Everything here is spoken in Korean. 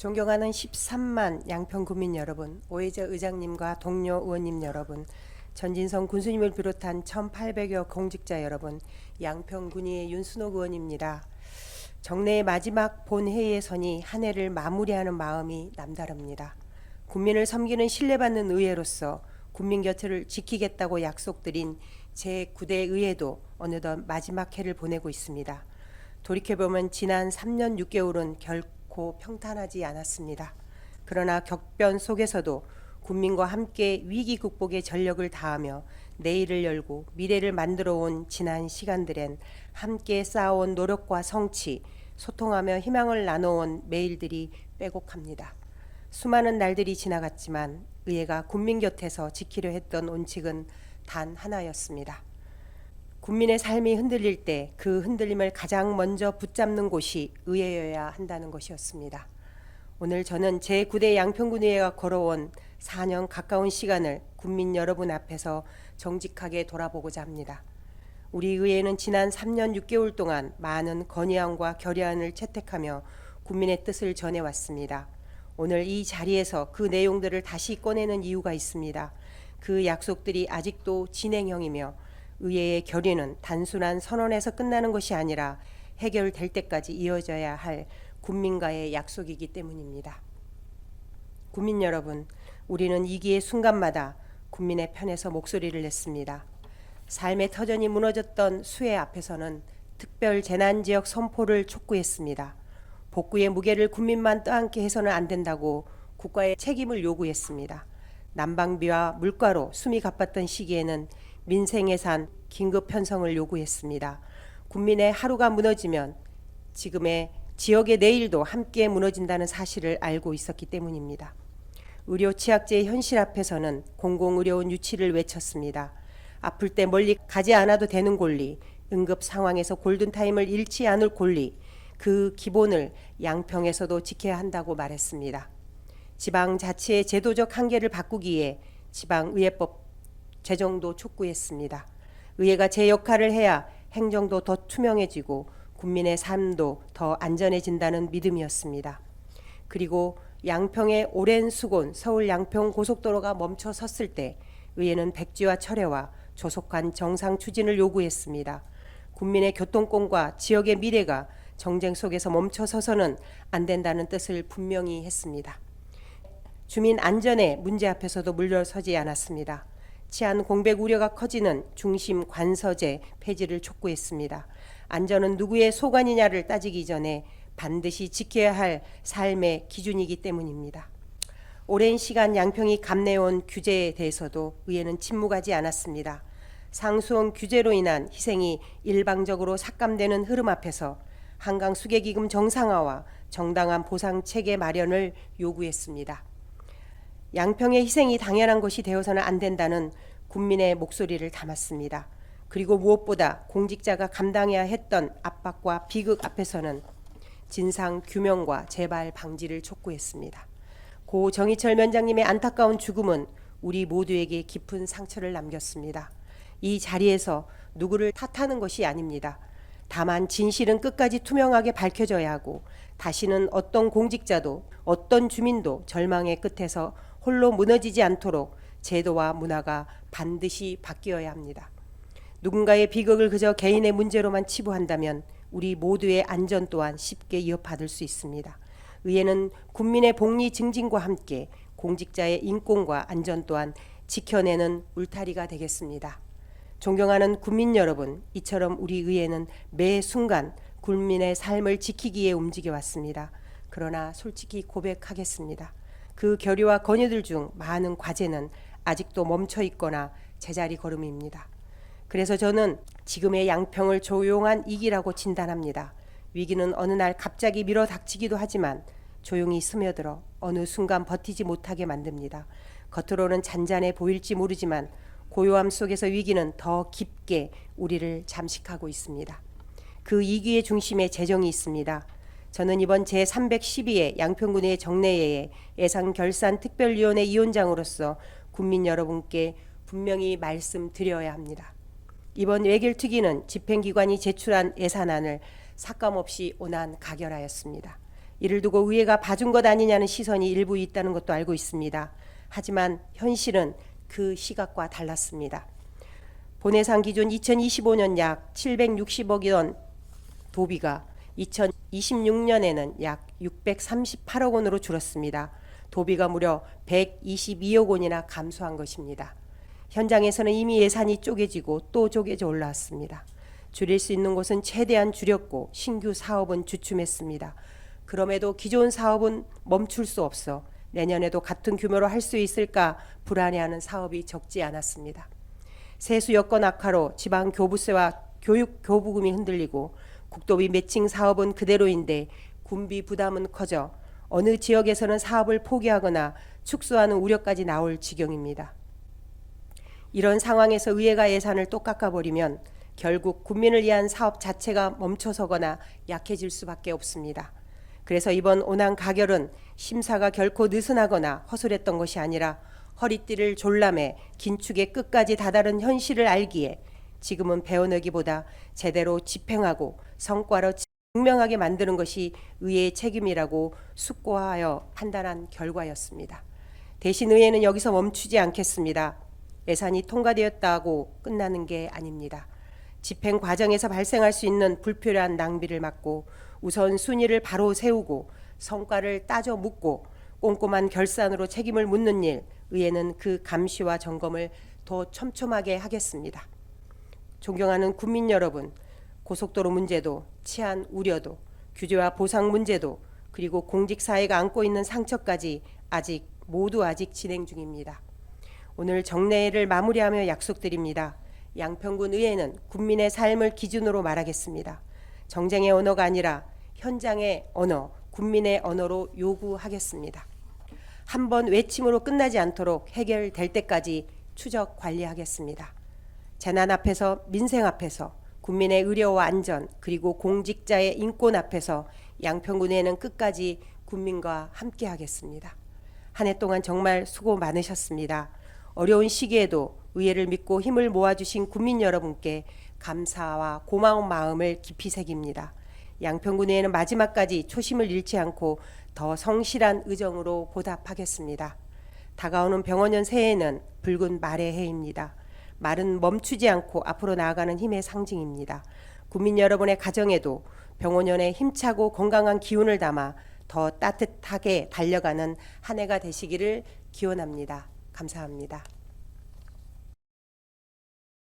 존경하는 13만 양평구민 여러분, 오해재 의장님과 동료 의원님 여러분, 전진성 군수님을 비롯한 1,800여 공직자 여러분, 양평군의회 윤순옥 의원입니다. 정례의 마지막 본회의에서니 한 해를 마무리하는 마음이 남다릅니다. 국민을 섬기는 신뢰받는 의회로서 국민 곁을 지키겠다고 약속드린 제9대 의회도 어느덧 마지막 해를 보내고 있습니다. 돌이켜보면 지난 3년 6개월은 결코 평탄하지 않았습니다. 그러나 격변 속에서도 국민과 함께 위기 극복에 전력을 다하며 내일을 열고 미래를 만들어 온 지난 시간들엔 함께 쌓아온 노력과 성취, 소통하며 희망을 나눠온 매일들이 빼곡합니다. 수많은 날들이 지나갔지만 의회가 국민 곁에서 지키려 했던 원칙은 단 하나였습니다. 국민의 삶이 흔들릴 때 그 흔들림을 가장 먼저 붙잡는 곳이 의회여야 한다는 것이었습니다. 오늘 저는 제9대 양평군의회가 걸어온 4년 가까운 시간을 국민 여러분 앞에서 정직하게 돌아보고자 합니다. 우리 의회는 지난 3년 6개월 동안 많은 건의안과 결의안을 채택하며 국민의 뜻을 전해왔습니다. 오늘 이 자리에서 그 내용들을 다시 꺼내는 이유가 있습니다. 그 약속들이 아직도 진행형이며 의회의 결의는 단순한 선언에서 끝나는 것이 아니라 해결될 때까지 이어져야 할 국민과의 약속이기 때문입니다. 국민 여러분, 우리는 위기의 순간마다 국민의 편에서 목소리를 냈습니다. 삶의 터전이 무너졌던 수해 앞에서는 특별 재난지역 선포를 촉구했습니다. 복구의 무게를 국민만 떠안게 해서는 안 된다고 국가의 책임을 요구했습니다. 난방비와 물가로 숨이 가빴던 시기에는 민생예산 긴급 편성을 요구했습니다. 국민의 하루가 무너지면 지금의 지역의 내일도 함께 무너진다는 사실을 알고 있었기 때문입니다. 의료 취약제의 현실 앞에서는 공공의료원 유치를 외쳤습니다. 아플 때 멀리 가지 않아도 되는 권리, 응급 상황에서 골든타임을 잃지 않을 권리, 그 기본을 양평에서도 지켜야 한다고 말했습니다. 지방자치의 제도적 한계를 바꾸기 위해 지방의회법 제정도 촉구했습니다. 의회가 제 역할을 해야 행정도 더 투명해지고 국민의 삶도 더 안전해진다는 믿음이었습니다. 그리고 양평의 오랜 수곤 서울 양평 고속도로가 멈춰 섰을 때 의회는 백지화 철회와 조속한 정상 추진을 요구했습니다. 국민의 교통권과 지역의 미래가 정쟁 속에서 멈춰 서서는 안 된다는 뜻을 분명히 했습니다. 주민 안전의 문제 앞에서도 물러서지 않았습니다. 치안 공백 우려가 커지는 중심 관서제 폐지를 촉구했습니다. 안전은 누구의 소관이냐를 따지기 전에 반드시 지켜야 할 삶의 기준이기 때문입니다. 오랜 시간 양평이 감내온 규제에 대해서도 의회는 침묵하지 않았습니다. 상수원 규제로 인한 희생이 일방적으로 삭감되는 흐름 앞에서 한강 수계기금 정상화와 정당한 보상 체계 마련을 요구했습니다. 양평의 희생이 당연한 것이 되어서는 안 된다는 국민의 목소리를 담았습니다. 그리고 무엇보다 공직자가 감당해야 했던 압박과 비극 앞에서는 진상 규명과 재발 방지를 촉구했습니다. 고 정희철 위원장님의 안타까운 죽음은 우리 모두에게 깊은 상처를 남겼습니다. 이 자리에서 누구를 탓하는 것이 아닙니다. 다만 진실은 끝까지 투명하게 밝혀져야 하고 다시는 어떤 공직자도 어떤 주민도 절망의 끝에서 홀로 무너지지 않도록 제도와 문화가 반드시 바뀌어야 합니다. 누군가의 비극을 그저 개인의 문제로만 치부한다면 우리 모두의 안전 또한 쉽게 위협받을 수 있습니다. 의회는 국민의 복리 증진과 함께 공직자의 인권과 안전 또한 지켜내는 울타리가 되겠습니다. 존경하는 국민 여러분, 이처럼 우리 의회는 매 순간 국민의 삶을 지키기 위해 움직여 왔습니다. 그러나 솔직히 고백하겠습니다. 그 결의와 건의들 중 많은 과제는 아직도 멈춰 있거나 제자리 걸음입니다. 그래서 저는 지금의 양평을 조용한 위기라고 진단합니다. 위기는 어느 날 갑자기 밀어닥치기도 하지만 조용히 스며들어 어느 순간 버티지 못하게 만듭니다. 겉으로는 잔잔해 보일지 모르지만 고요함 속에서 위기는 더 깊게 우리를 잠식하고 있습니다. 그 위기의 중심에 재정이 있습니다. 저는 이번 제312회 양평군의 정례회의 예산결산특별위원회 위원장으로서 국민 여러분께 분명히 말씀드려야 합니다. 이번 외결특위는 집행기관이 제출한 예산안을 삭감없이 온안 가결하였습니다. 이를 두고 의회가 봐준 것 아니냐는 시선이 일부 있다는 것도 알고 있습니다. 하지만 현실은 그 시각과 달랐습니다. 본예산 기준 2025년 약 760억이던 도비가 2026년에는 약 638억 원으로 줄었습니다. 도비가 무려 122억 원이나 감소한 것입니다. 현장에서는 이미 예산이 쪼개지고 또 쪼개져 올라왔습니다. 줄일 수 있는 곳은 최대한 줄였고 신규 사업은 주춤했습니다. 그럼에도 기존 사업은 멈출 수 없어 내년에도 같은 규모로 할 수 있을까 불안해하는 사업이 적지 않았습니다. 세수 여건 악화로 지방 교부세와 교육 교부금이 흔들리고 국도비 매칭 사업은 그대로인데 군비 부담은 커져 어느 지역에서는 사업을 포기하거나 축소하는 우려까지 나올 지경입니다. 이런 상황에서 의회가 예산을 또 깎아버리면 결국 국민을 위한 사업 자체가 멈춰서거나 약해질 수밖에 없습니다. 그래서 이번 온항 가결은 심사가 결코 느슨하거나 허술했던 것이 아니라 허리띠를 졸라매 긴축의 끝까지 다다른 현실을 알기에 지금은 배워내기보다 제대로 집행하고 성과로 증명하게 만드는 것이 의회의 책임이라고 숙고하여 판단한 결과였습니다. 대신 의회는 여기서 멈추지 않겠습니다. 예산이 통과되었다고 끝나는 게 아닙니다. 집행 과정에서 발생할 수 있는 불필요한 낭비를 막고 우선 순위를 바로 세우고 성과를 따져 묻고 꼼꼼한 결산으로 책임을 묻는 일, 의회는 그 감시와 점검을 더 촘촘하게 하겠습니다. 존경하는 국민 여러분, 고속도로 문제도, 치안 우려도, 규제와 보상 문제도, 그리고 공직사회가 안고 있는 상처까지 모두 아직 진행 중입니다. 오늘 정례를 마무리하며 약속드립니다. 양평군 의회는 국민의 삶을 기준으로 말하겠습니다. 정쟁의 언어가 아니라 현장의 언어, 국민의 언어로 요구하겠습니다. 한 번 외침으로 끝나지 않도록 해결될 때까지 추적 관리하겠습니다. 재난 앞에서, 민생 앞에서, 국민의 의료와 안전, 그리고 공직자의 인권 앞에서 양평군에는 끝까지 국민과 함께 하겠습니다. 한 해 동안 정말 수고 많으셨습니다. 어려운 시기에도 의회를 믿고 힘을 모아주신 국민 여러분께 감사와 고마운 마음을 깊이 새깁니다. 양평군의회는 마지막까지 초심을 잃지 않고 더 성실한 의정으로 보답하겠습니다. 다가오는 병원년 새해에는 붉은 말의 해입니다. 말은 멈추지 않고 앞으로 나아가는 힘의 상징입니다. 국민 여러분의 가정에도 병원년에 힘차고 건강한 기운을 담아 더 따뜻하게 달려가는 한 해가 되시기를 기원합니다. 감사합니다.